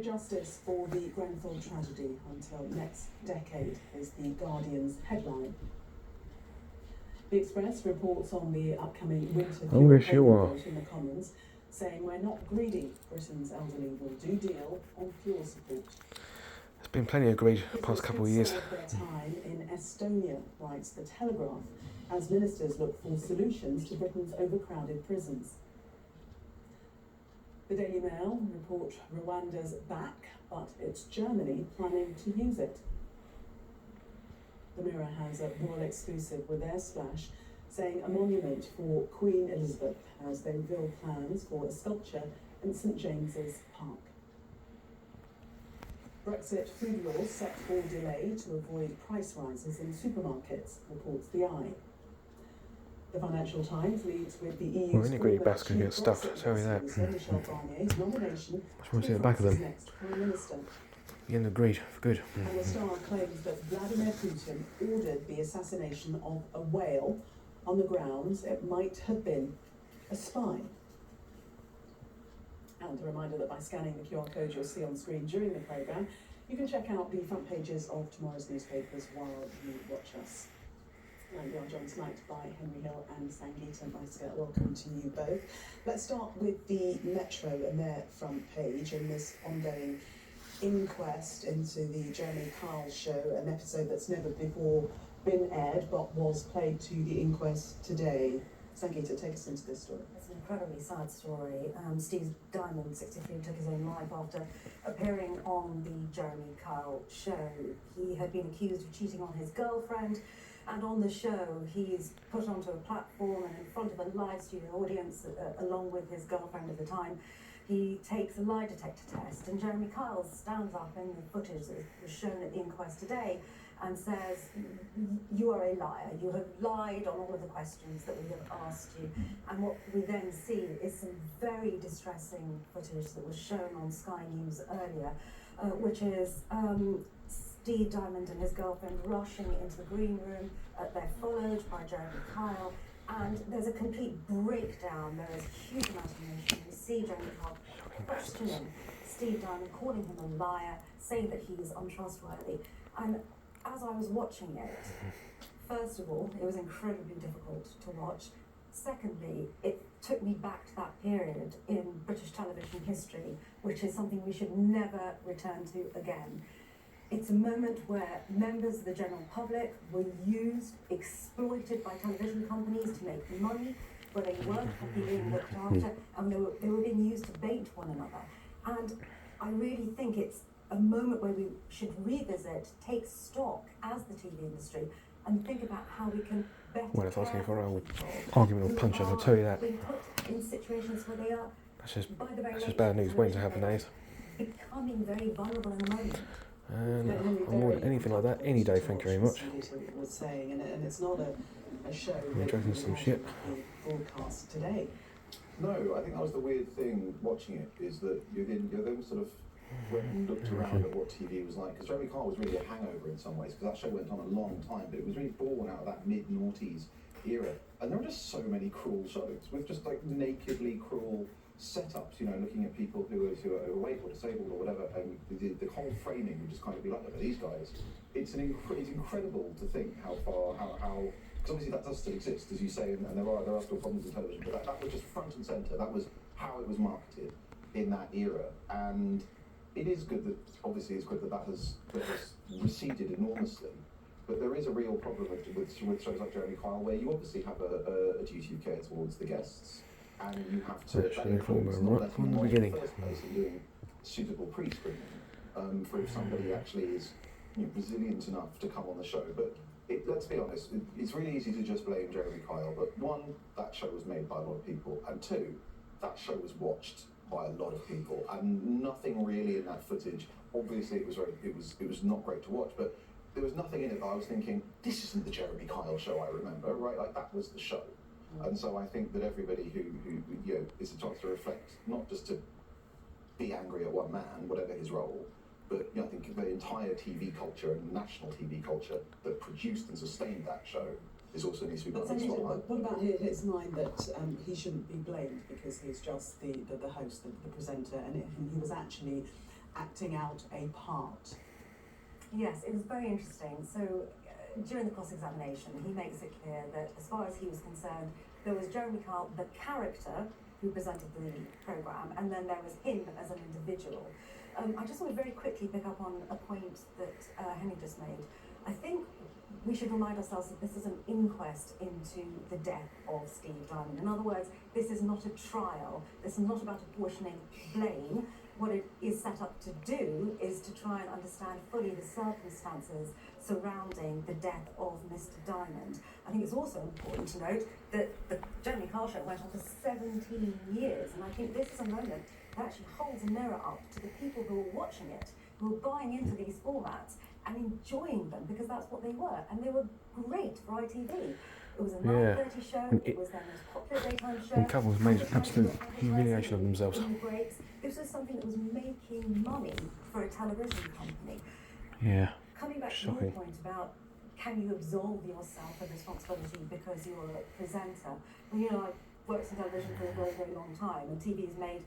Justice for the Grenfell tragedy until next decade is the Guardian's headline. The Express reports on the upcoming winter vote in the Commons, saying we're not greedy. Britain's elderly will do deal on fuel support. There's been plenty of greed the past couple of years. Their time in Estonia, writes The Telegraph, as ministers look for solutions to Britain's overcrowded prisons. The Daily Mail report Rwanda's back, but it's Germany planning to use it. The Mirror has a royal exclusive with their splash, saying a monument for Queen Elizabeth as they reveal plans for a sculpture in St James's Park. Brexit food laws set for delay to avoid price rises in supermarkets, reports The Eye. The Financial Times leads with the EU's well, any greedy bastard can get stuffed, I'll tell you that. Michel Barnier's nomination I just want to see the back of them. next Prime Minister. The end of greed, for good. And the Star claims that Vladimir Putin ordered the assassination of a whale on the grounds it might have been a spy. And a reminder that by scanning the QR code you'll see on screen during the programme, you can check out the front pages of tomorrow's newspapers while you watch us. And we are joined tonight by Henry Hill and Sangeeta Meisker. Welcome to you both. Let's start with the Metro and their front page and this ongoing inquest into the Jeremy Kyle show, an episode that's never before been aired but was played to the inquest today. Sangeeta, take us into this story. It's an incredibly sad story. Steve Diamond, 63, took his own life after appearing on the Jeremy Kyle show. He had been accused of cheating on his girlfriend, and on the show he's put onto a platform and in front of a live studio audience along with his girlfriend at the time. He takes a lie detector test, and Jeremy Kyle stands up in the footage that was shown at the inquest today and says, "You are a liar. You have lied on all of the questions that we have asked you." And what we then see is some very distressing footage that was shown on Sky News earlier, which is Steve Diamond and his girlfriend rushing into the green room. They're followed by Jeremy Kyle, and there's a complete breakdown. There is a huge amount of emotion. You see Jeremy Kyle questioning Steve Diamond, calling him a liar, saying that he is untrustworthy. And as I was watching it, first of all, it was incredibly difficult to watch. Secondly, it took me back to that period in British television history, which is something we should never return to again. It's a moment where members of the general public were used, exploited by television companies to make money, where they weren't being looked after, and they were being used to bait one another. And I really think it's a moment where we should revisit, take stock as the TV industry, and think about how we can better. Well, if asking for an argument or punch, I'll tell you that. Being put in situations where they are. That's just bad news waiting to happen, nowadays. Becoming very vulnerable in the moment. And I'm more than anything like that any day, thank you very much. Was saying, and it's not a show. You're drinking some shit. Broadcast today. No, I think that was the weird thing watching it, is that you then sort of went and looked around at what TV was like, because Jeremy Kyle was really a hangover in some ways, because that show went on a long time, but it was really born out of that mid-noughties era, and there were just so many cruel shows with just like nakedly cruel setups, you know, looking at people who are overweight or disabled or whatever, and the whole framing would just kind of be like, look at these guys. It's incredible to think how because obviously that does still exist, as you say, and there are still problems in television, but that was just front and centre. That was how it was marketed in that era, and it is good that, obviously it's good that has receded enormously, but there is a real problem with shows like Jeremy Kyle, where you obviously have a duty of care towards the guests, and you have to right from the beginning. Doing suitable pre-screening for if somebody actually is resilient enough to come on the show. But let's be honest, it's really easy to just blame Jeremy Kyle, but one, that show was made by a lot of people, and two, that show was watched by a lot of people, and nothing really in that footage. Obviously, it was not great to watch, but there was nothing in it that I was thinking, this isn't the Jeremy Kyle show I remember, right? Like, that was the show. And so I think that everybody who is a chance to reflect, not just to be angry at one man, whatever his role, but I think the entire TV culture and national TV culture that produced and sustained that show is also needs to be put in the spotlight. What about his line that he shouldn't be blamed because he's just the host, the presenter, and he was actually acting out a part. Yes, it was very interesting. So during the cross-examination, he makes it clear that as far as he was concerned, there was Jeremy Kyle, the character, who presented the programme, and then there was him as an individual. I just want to very quickly pick up on a point that Henry just made. I think we should remind ourselves that this is an inquest into the death of Steve Diamond. In other words, this is not a trial. This is not about apportioning blame. What it is set up to do is to try and understand fully the circumstances surrounding the death of Mr. Diamond. I think it's also important to note that the Jeremy Kyle show went on for 17 years, and I think this is a moment that actually holds a mirror up to the people who are watching it, who are buying into these formats and enjoying them, because that's what they were, and they were great for ITV. It was a 9:30 show, it was their most popular daytime show. And Couples made an absolute humiliation of themselves. In the breaks. This was something that was making money for a television company. Yeah. Coming back to your point about can you absolve yourself of responsibility because you're a presenter? Well, you know, I've worked in television for a very, very long time, and TV's made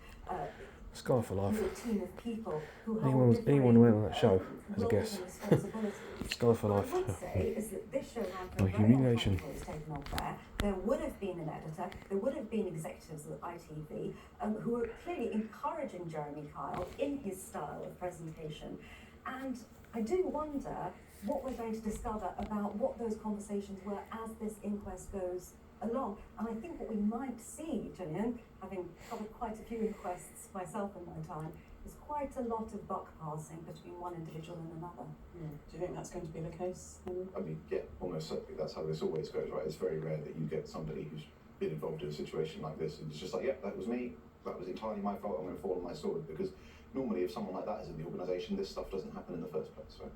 Sky for Life. a team of people who Anyone who went on that show as a roles guest. and responsibilities. Sky for Life. What I would say is that this show ran for Oh, a very long time humiliation. before it was taken off there. There would have been an editor, there would have been executives at ITV who were clearly encouraging Jeremy Kyle in his style of presentation. And I do wonder what we're going to discover about what those conversations were as this inquest goes along. And I think what we might see, Gillian, having covered quite a few inquests myself in my time, is quite a lot of buck passing between one individual and another. Do you think that's going to be the case? I mean, yeah, almost certainly. That's how this always goes, right? It's very rare that you get somebody who's been involved in a situation like this and it's just like, yeah, that was me, that was entirely my fault, I'm going to fall on my sword. Because normally if someone like that is in the organisation, this stuff doesn't happen in the first place, right?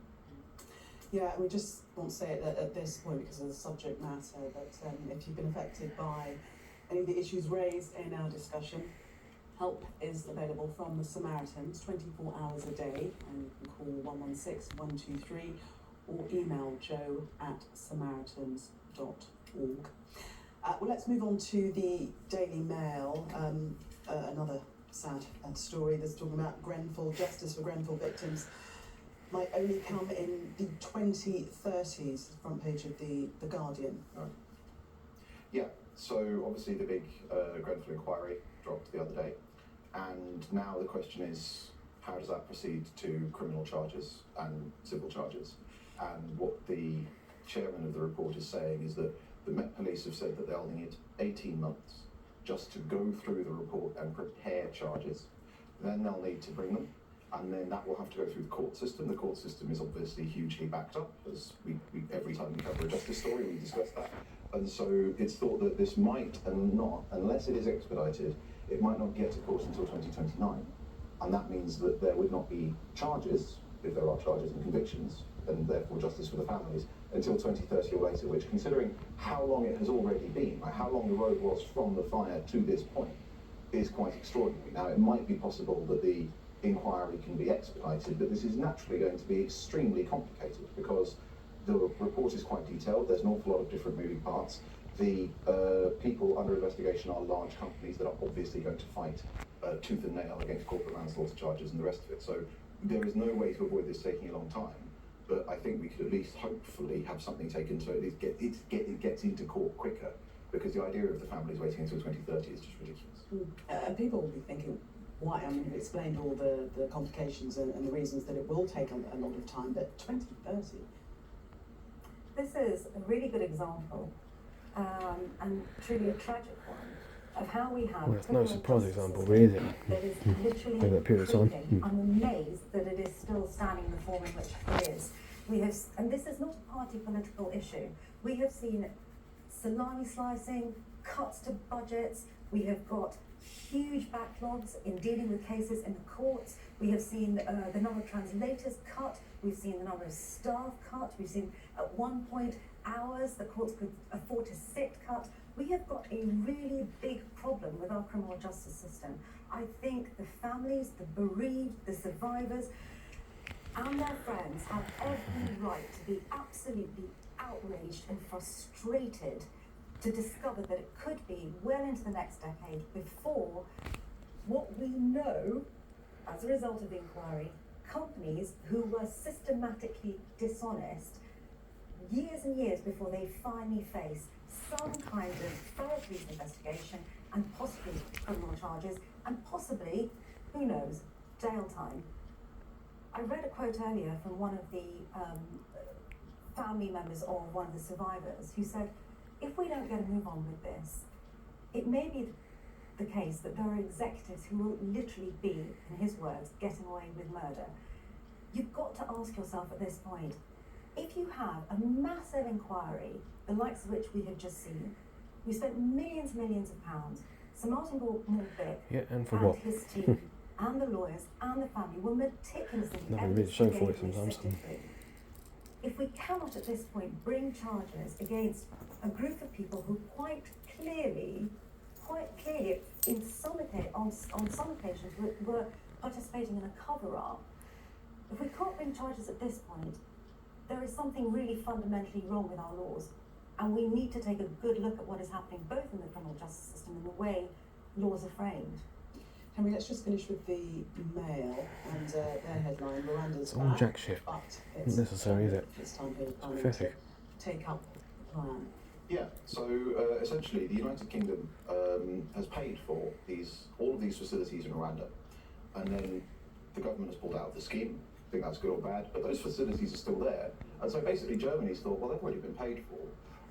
Yeah, we just want to say it at this point because of the subject matter that if you've been affected by any of the issues raised in our discussion, help is available from the Samaritans 24 hours a day, and you can call 116 123 or email joe@samaritans.org. Well, let's move on to the Daily Mail, another sad story that's talking about Grenfell, justice for Grenfell victims might only come in the 2030s, front page of the Guardian. Right. Yeah, so obviously the big Grenfell inquiry dropped the other day, and now the question is, how does that proceed to criminal charges and civil charges? And what the chairman of the report is saying is that the Met Police have said that they'll need 18 months just to go through the report and prepare charges. Then they'll need to bring them, and then that will have to go through the court system. The court system is obviously hugely backed up, as we every time we cover a justice story, we discuss that. And so it's thought that this might and not, unless it is expedited, it might not get to court until 2029. And that means that there would not be charges, if there are charges and convictions, and therefore justice for the families, until 2030 or later, which, considering how long it has already been, like how long the road was from the fire to this point, is quite extraordinary. Now, it might be possible that the inquiry can be expedited, but this is naturally going to be extremely complicated because the report is quite detailed. There's an awful lot of different moving parts. The people under investigation are large companies that are obviously going to fight tooth and nail against corporate manslaughter charges and the rest of it. So there is no way to avoid this taking a long time. But I think we could at least hopefully have something taken so it gets into court quicker, because the idea of the families waiting until 2030 is just ridiculous. People will be thinking, why? I mean, you've explained all the complications and the reasons that it will take a lot of time, but 2030? This is a really good example, and truly a tragic one, of how we have... Well, it's no surprise example, really, is it? That is literally Over that period of time. creeping. I'm amazed that it is still standing in the form in which it is. We have, and this is not a party political issue. We have seen salami slicing, cuts to budgets. We have got huge backlogs in dealing with cases in the courts. We have seen the number of translators cut. We've seen the number of staff cut. We've seen at one point hours the courts could afford to sit cut. We have got a really big problem with our criminal justice system. I think the families, the bereaved, the survivors, and their friends have every right to be absolutely outraged and frustrated to discover that it could be well into the next decade before what we know as a result of the inquiry companies who were systematically dishonest years and years before they finally face some kind of fair police investigation and possibly criminal charges and possibly, who knows, jail time. I read a quote earlier from one of the family members of one of the survivors who said, if we don't get a move on with this, it may be the case that there are executives who will literally be, in his words, getting away with murder. You've got to ask yourself at this point, if you have a massive inquiry, the likes of which we have just seen, we spent millions of pounds, Sir Martin Morbick Yeah, and for and what? his team and the lawyers and the family were meticulously Nothing really to show for it investigating sometimes. this victory. If we cannot at this point bring charges against a group of people who quite clearly, in some on some occasions were participating in a cover-up, if we can't bring charges at this point, there is something really fundamentally wrong with our laws. And we need to take a good look at what is happening both in the criminal justice system and the way laws are framed. Henry, let's just finish with the Mail and their headline, Miranda's It's all back, jack shit. but Not it's necessary, is it? It's time for the planning to Pathetic. take up the plan. Yeah, so essentially the United Kingdom has paid for all of these facilities in Rwanda, and then the government has pulled out of the scheme. I think that's good or bad, but those facilities are still there. And so basically Germany's thought, well, they've already been paid for.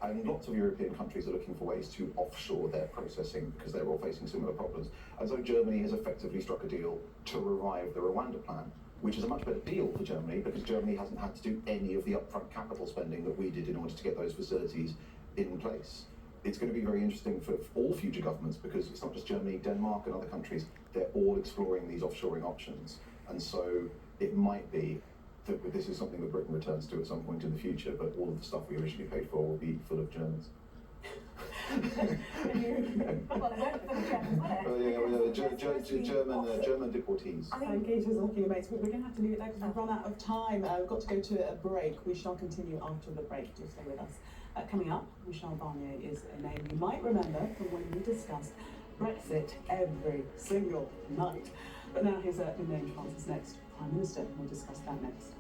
And lots of European countries are looking for ways to offshore their processing because they're all facing similar problems. And so Germany has effectively struck a deal to revive the Rwanda plan, which is a much better deal for Germany because Germany hasn't had to do any of the upfront capital spending that we did in order to get those facilities in place. It's going to be very interesting for all future governments because it's not just Germany, Denmark and other countries, they're all exploring these offshoring options. And so it might be that this is something that Britain returns to at some point in the future, but all of the stuff we originally paid for will be full of Germans. German deportees. Engagers are looking amazing. We're going to have to leave it there because we've run out of time. We've got to go to a break. We shall continue after the break. Do stay with us. Coming up, Michel Barnier is a name you might remember from when we discussed Brexit every single night. But now he's been named France's next Prime Minister, and we'll discuss that next.